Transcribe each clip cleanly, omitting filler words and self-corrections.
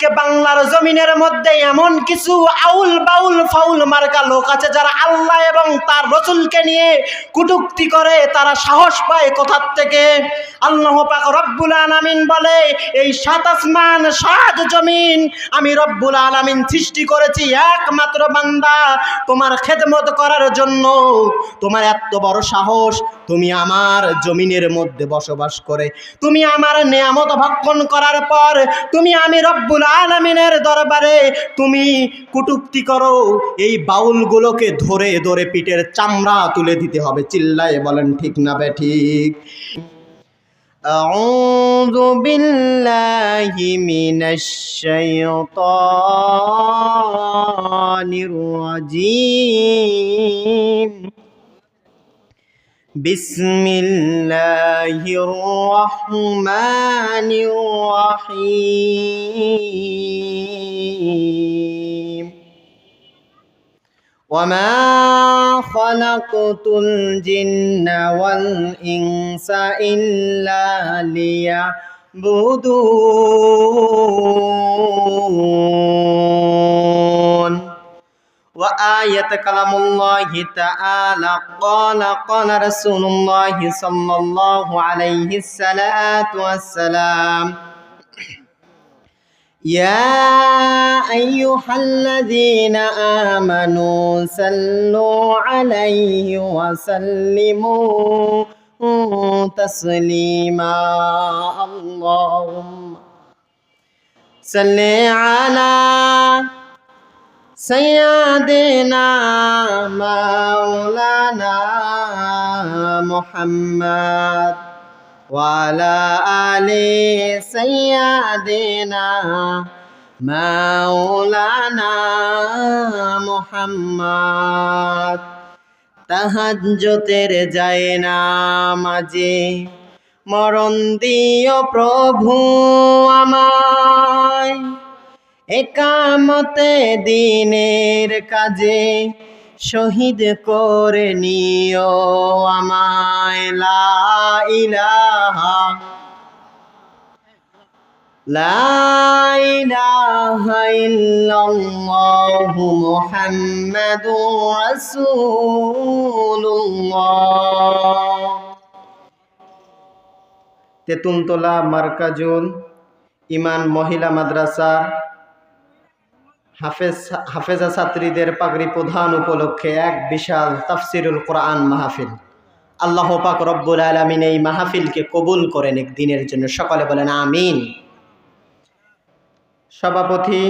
আজকে বাংলার জমিনের মধ্যে এমন কিছু আউল বাউল ফাউল মার্কা লোক আছে যারা আল্লাহ এবং তার রসুলকে নিয়ে কটূক্তি করে। তারা সাহস পায় কোথা থেকে? আল্লাহ পাক রব্বুল আলামিন বলে, এই সাত আসমান সাত জমিন আমি রব্বুল আলামিন সৃষ্টি করেছি একমাত্র বান্দা তোমার খেদমত করার জন্য। তোমার এত বড় সাহস, তুমি আমার জমিনের মধ্যে বসবাস করে তুমি আমার নিয়ামত ভক্ষণ করার পর তুমি আমি রব্বুল আলামিনের দরবারে তুমি কটূক্তি করো। এই বাউলগুলোকে ধরে ধরে পিঠের চামড়া তুলে দিতে হবে। চিল্লায়ে বলেন ঠিক না বেঠিক? আউযু বিল্লাহি মিনাশ শাইতানির রাজীম। বিসমিল্লাহির রহমানির রহিম। ওয়ামা খালাকতুল জিন্না ওয়াল ইনসা ইল্লা লিয়াবুদুন। وآية كلام الله تعالى قال رسول الله صلى الله عليه الصلاة والسلام يا أيها الذين آمنوا صلوا عليه وسلموا تسليما اللهم صل على سيدنا مولانا محمد وعلى آل سيدنا مولانا محمد। তাহাজ্জুদের যায় না মাঝে মরণ দিও প্রভু আমায়, একামতে দিনের কাজে শহীদ করে নিও আমায়। লা ইলাহা ইল্লাল্লাহু মুহাম্মাদুর রাসূলুল্লাহ। তেতুনতলা মার্কাজুল ইমান মহিলা মাদ্রাসা হাফেজা ছাত্রীদের পাগড়ি প্রধান উপলক্ষে এক বিশাল তাফসিরুল কোরআন মাহফিল। আল্লাহ পাক রব্বুল আলামিন এই মাহফিলকে কবুল করেন একদিনের জন্য। সকলে বলেন আমিন। সভাপতি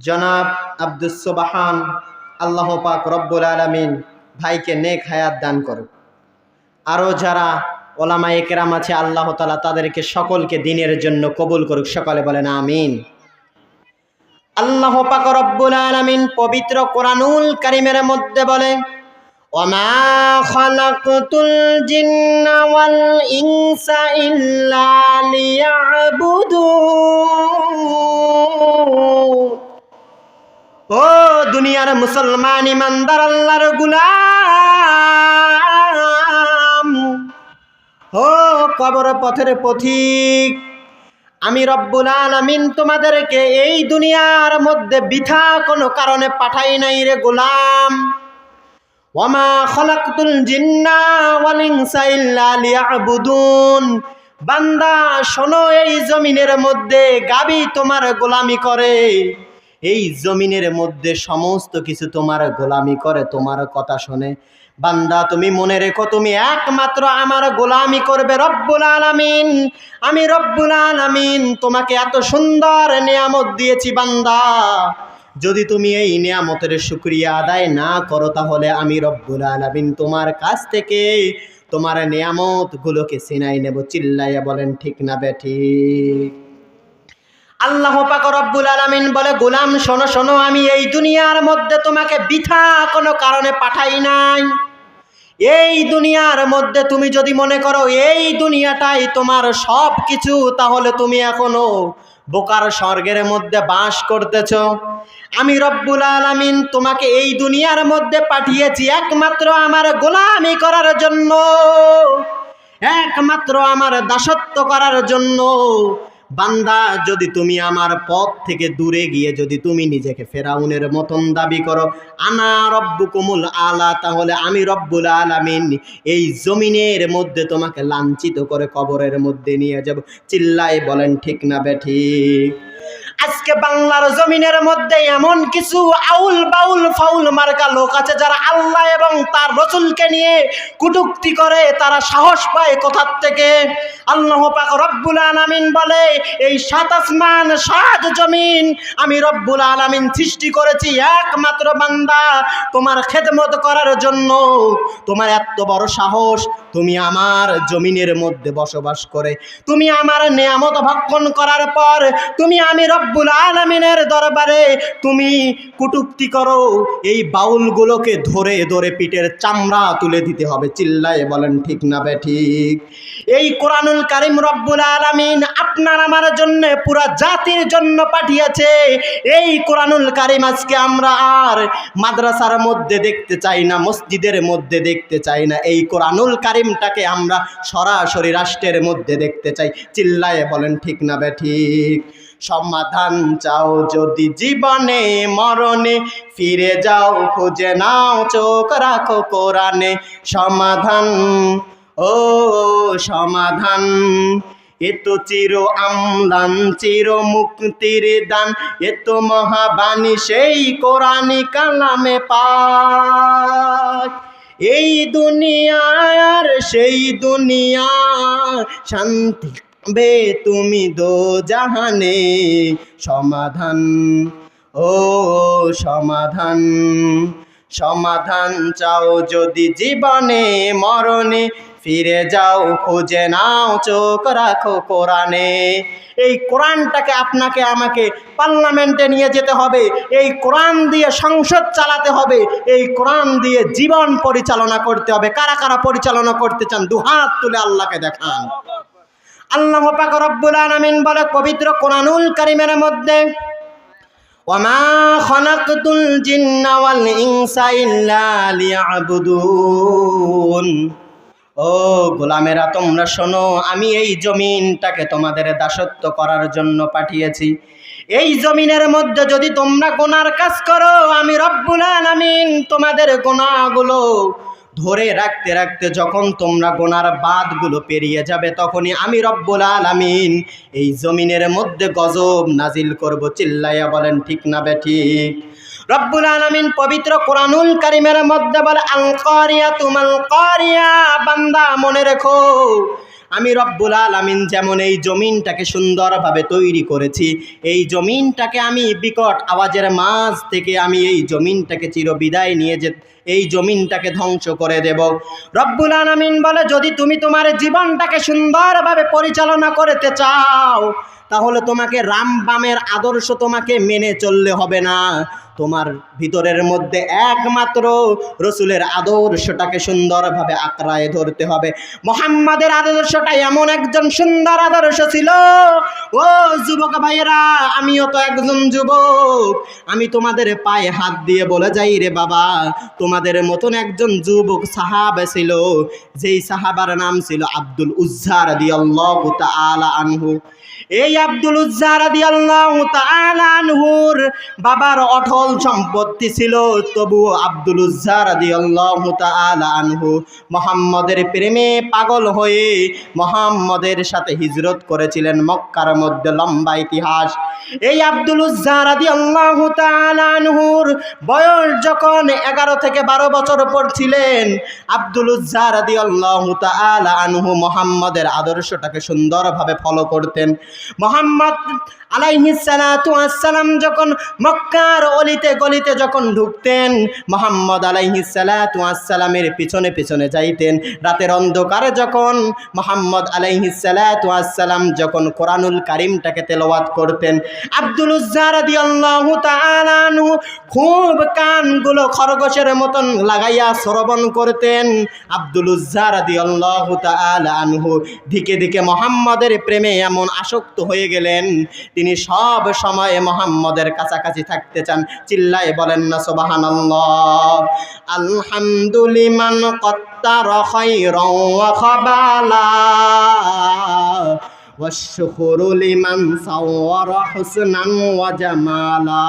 জনাব আব্দুস সুবহান, আল্লাহ পাক রব্বুল আলামিন ভাইকে নেক হায়াত দান করুক। আরও যারা ওলামায়ে কেরাম আছে আল্লাহ তাআলা তাদেরকে সকলকে দিনের জন্য কবুল করুক। সকলে বলেন আমিন। আল্লাহ পাক রব্বুল আলামিন পবিত্র কোরআনুল কারীমের মধ্যে বলে, ওয়ামা খালাকতুল জিন্না ওয়াল ইনসা ইল্লা লিয়াবুদুন। ও দুনিয়ার মুসলমান ইমানদার আল্লাহর গোলাম, ও কবর পথের পথিক, আমি রব্বুল আলামিন তোমাদেরকে এই দুনিয়ার মধ্যে বৃথা কোনো কারণে পাঠাই নাই রে গোলাম। ওয়ামা খালাকতুল জিন্না ওয়াল ইনসা ইল্লা লিয়াবুদুন। বান্দা শোনো, এই জমিনের মধ্যে গাবি তোমার গোলামি করে, এই জমিনের মধ্যে সমস্ত কিছু তোমার গোলামি করে, তোমার কথা শোনে। বান্দা তুমি মনে রেখো, তুমি একমাত্র আমার গোলামি করবে রব্বুল আলামিন। আমি রব্বুল আলামিন তোমাকে এত সুন্দর নিয়ামত দিয়েছি বান্দা, যদি তুমি এই নিয়ামতের শুকরিয়া আদায় না করো তাহলে আমি রব্বুল আলামিন তোমার কাছ থেকে তোমার নিয়ামতগুলোকে ছিনাই নেব। চিল্লাইয়া বলেন ঠিক না বেঠিক? আল্লাহ পাক রব্বুল আলামিন বলে, গোলাম শোনো শোনো, আমি এই দুনিয়ার মধ্যে তোমাকে বৃথা কোনো কারণে পাঠাই নাই। এই দুনিয়ার মধ্যে তুমি যদি মনে করো এই দুনিয়াটাই তোমার সব কিছু, তাহলে তুমি এখনো বোকার স্বর্গের মধ্যে বাস করতেছ। আমি রব্বুল আলামিন তোমাকে এই দুনিয়ার মধ্যে পাঠিয়েছি একমাত্র আমার গোলামি করার জন্য, একমাত্র আমার দাসত্ব করার জন্য। বান্দা, যদি তুমি আমার পথ থেকে দূরে গিয়ে যদি তুমি নিজেকে ফেরাউনের মতন দাবি করো, আনা রব্বুকুমুল আলা, তাহলে আমি রব্বুল আলামিন এই জমিনের মধ্যে তোমাকে লাঞ্ছিত করে কবরের মধ্যে নিয়ে যাব। চিল্লায় বলেন ঠিক না বেঠিক? আজকে বাংলার জমিনের মধ্যে এমন কিছু আউল বাউল ফাউল মার্কা লোক আছে যারা আল্লাহ এবং তার রসুলকে নিয়ে কটূক্তি করে। তারা সাহস পায় কোথার থেকে? আল্লাহ পাক রব্বুল আলামিন বলে, এই সাত আসমান সাত জমিন আমি রব্বুল আলামিন সৃষ্টি করেছি একমাত্র বান্দা তোমার খেদমত করার জন্য। তোমার এত বড় সাহস, তুমি আমার জমিনের মধ্যে বসবাস করে তুমি আমার নিয়ামত ভক্ষণ করার পর তুমি আমি রব্বুল আলামিনের দরবারে তুমি কটূক্তি করো। এই বাউলগুলোকে ধরে ধরে পিঠের চামড়া তুলে দিতে হবে। চিল্লায় বলেন ঠিক না বেঠিক? এই কোরআনুল কারীম রব্বুল আলামিন আপনার আমার জন্য পুরা জাতির জন্য পাঠিয়েছে। এই কোরআনুল কারীম আজকে আমরা আর মাদ্রাসার মধ্যে দেখতে চাই না, মসজিদের মধ্যে দেখতে চাই না। এই কোরআনুল কারীমটাকে আমরা সরাসরি রাষ্ট্রের মধ্যে দেখতে চাই। চিল্লায় বলেন ঠিক না বেঠিক? সমাধান চাও যদি জীবনে মরণে, ফিরে যাও খুঁজে নাও চোখ রাখো কোরআনে। সমাধান, ও সমাধান, এ তো চির আমলান চির মুক্তির দান, এ তো মহাবাণী সেই কোরআনি কালামে পাক। এই দুনিয়ার সেই দুনিয়া শান্তি বে তুমি দো জাহানে। সমাধান, ও সমাধান, সমাধান চাও যদি জীবনে মরণে, ফিরে যাও খুঁজে নাও চোখ রাখো কোরআনে। এই কোরআনটাকে আপনাকে আমাকে পার্লামেন্টে নিয়ে যেতে হবে, এই কোরআন দিয়ে সংসদ চালাতে হবে, এই কোরআন দিয়ে জীবন পরিচালনা করতে হবে। কারা কারা পরিচালনা করতে চান দুহাত তুলে আল্লাহকে দেখান। আল্লাহ পাক রব্বুল আলামিন বলে পবিত্র কোরআনুল কারীমের মধ্যে, ওয়ামা খালাকতুল জিন্না ওয়াল ইনসা ইল্লা লিয়াবুদুন। ও গোলামেরা, তোমরা শোনো, আমি এই জমিনটাকে তোমাদের দাসত্ব করার জন্য পাঠিয়েছি। এই জমিনের মধ্যে যদি তোমরা গুনার কাজ করো, আমি রব্বুল আলামিন তোমাদের গুনাহগুলো ধরে রাখতে রাখতে যখন তোমরা গুনার বাঁধগুলো পেরিয়ে যাবে, তখনই আমি রব্বুল আলামিন এই জমিনের মধ্যে গজব নাজিল করব। চিল্লাইয়া বলেন ঠিক না বেঠিক? রব্বুল আলামিন পবিত্র কোরআনুল কারীমের মধ্যে বলে, আল কারিয়াতু মাল কারিয়া। বান্দা মনে রেখো, আমি রব্বুল আলামিন যেমন এই জমিনটাকে সুন্দরভাবে তৈরি করেছি, এই জমিনটাকে আমি বিকট আওয়াজের মাঝ থেকে আমি এই জমিনটাকে চিরবিদায় নিয়ে এই জমিনটাকে ধ্বংস করে দেব। রব্বুল আলামিন বলে, যদি তুমি তোমার জীবনটাকে সুন্দরভাবে পরিচালনা করতে চাও, তাহলে তোমাকে রামবামের আদর্শ তোমাকে মেনে চললে হবে না। তোমার ভিতরের মধ্যে একমাত্র রসুলের আদর্শটাকে সুন্দরভাবে আঁকড়ায় ধরতে হবে। মুহাম্মাদের আদর্শটা এমন একজন সুন্দর আদর্শ ছিল। ও যুবক ভাইয়েরা, আমিও তো একজন যুবক, আমি তোমাদের পায়ে হাত দিয়ে বলে যাই রে বাবা, তোমাদের মতন একজন যুবক সাহাবা ছিল, যেই সাহাবার নাম ছিল আব্দুল উজ্জা রাদিয়াল্লাহু তাআলা আনহু। এই আব্দুল উজ্জা রাদিয়াল্লাহু তাআলা আনহুর বাবার অটল সম্পত্তি ছিল, তবুও আব্দুল উজ্জা রাদিয়াল্লাহু তাআলা আনহু মুহাম্মদের প্রেমে পাগল হয়ে মুহাম্মদের সাথে হিজরত করেছিলেন মক্কার মধ্যে। লম্বা ইতিহাস। এই আব্দুল উজ্জা রাদিয়াল্লাহু তাআলা আনহুর বয়স যখন 11 থেকে 12 বছর পড়ছিলেন, আব্দুল উজ্জা রাদিয়াল্লাহু তাআলা আনহু মুহাম্মদের আদর্শটাকে সুন্দরভাবে ফলো করতেন। মুহাম্মদ আলাইহিস সালাতু ওয়াস সালাম যখন মক্কার অলিতে গলিতে যখন ঢুকতেন, মুহাম্মদ আলাইহিস সালাতু ওয়াস সালামের পিছনে পিছনে যাইতেন। রাতের অন্ধকারে যখন মুহাম্মদ আলাইহিস সালাতু ওয়াস সালাম যখন কোরআনুল কারীমটাকে তেলাওয়াত করতেন, আব্দুল উজ্জা রাদিয়াল্লাহু তাআলা আনহু খুব কানগুলো খরগোশের মতন লাগাইয়া শ্রবণ করতেন। আব্দুল উজ্জা রাদিয়াল্লাহু তাআলা আনহু দিকে দিকে মুহাম্মদের প্রেমে এমন আসক্ত হয়ে গেলেন, তিনি সব সময় মুহাম্মদের কাছাকাছি থাকতে চান। চিল্লায়ে বলেন না সুবহানাল্লাহ। আলহামদুলিমান কত্তার খায়রাও ওয়া খাবালা والشكر لمن صور حسنا وجمالا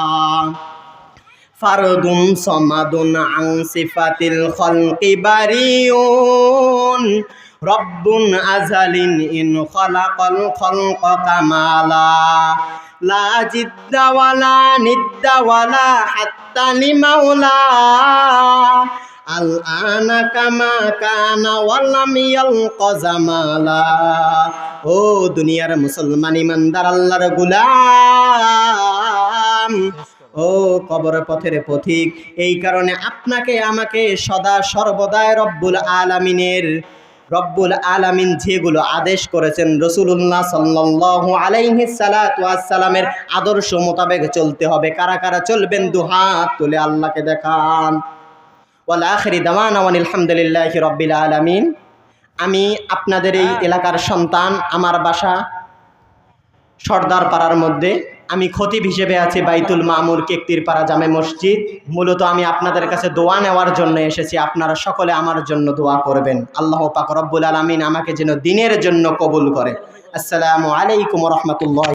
فرد صمد عن صفة الخلق بريء رب أزل إن خلق الخلق كمالا لا جد ولا ند ولا حتى لمولا الآن كما كان ولم يلق زمالا ও দুনিয়ার মুসলমান ইমানদার আল্লাহর গোলাম, ও কবর পথের পথিক, এই কারণে আপনাকে আমাকে সদা সর্বদাই রব্বুল আলামিন যেগুলো আদেশ করেছেন রাসূলুল্লাহ সাল্লাল্লাহু আলাইহি সাল্লাতু ওয়াসসালামের আদর্শ মোতাবেক চলতে হবে। কারা কারা চলবেন দুহাত তুলে আল্লাহকে দেখান। ওয়াল আখিরি দাওয়ানা আলহামদুলিল্লাহি রাব্বিল আলামিন। আমি আপনাদের এই এলাকার সন্তান, আমার বাসা সর্দার পাড়ার মধ্যে, আমি খতিব হিসেবে আছি বাইতুল মামুর কেকতির পাড়া জামে মসজিদ। মূলত আমি আপনাদের কাছে দোয়া নেওয়ার জন্য এসেছি। আপনারা সকলে আমার জন্য দোয়া করবেন। আল্লাহ পাক রব্বুল আলামিন আমাকে যেন দ্বীনের জন্য কবুল করে। আসসালামু আলাইকুম ওয়া রাহমাতুল্লাহ।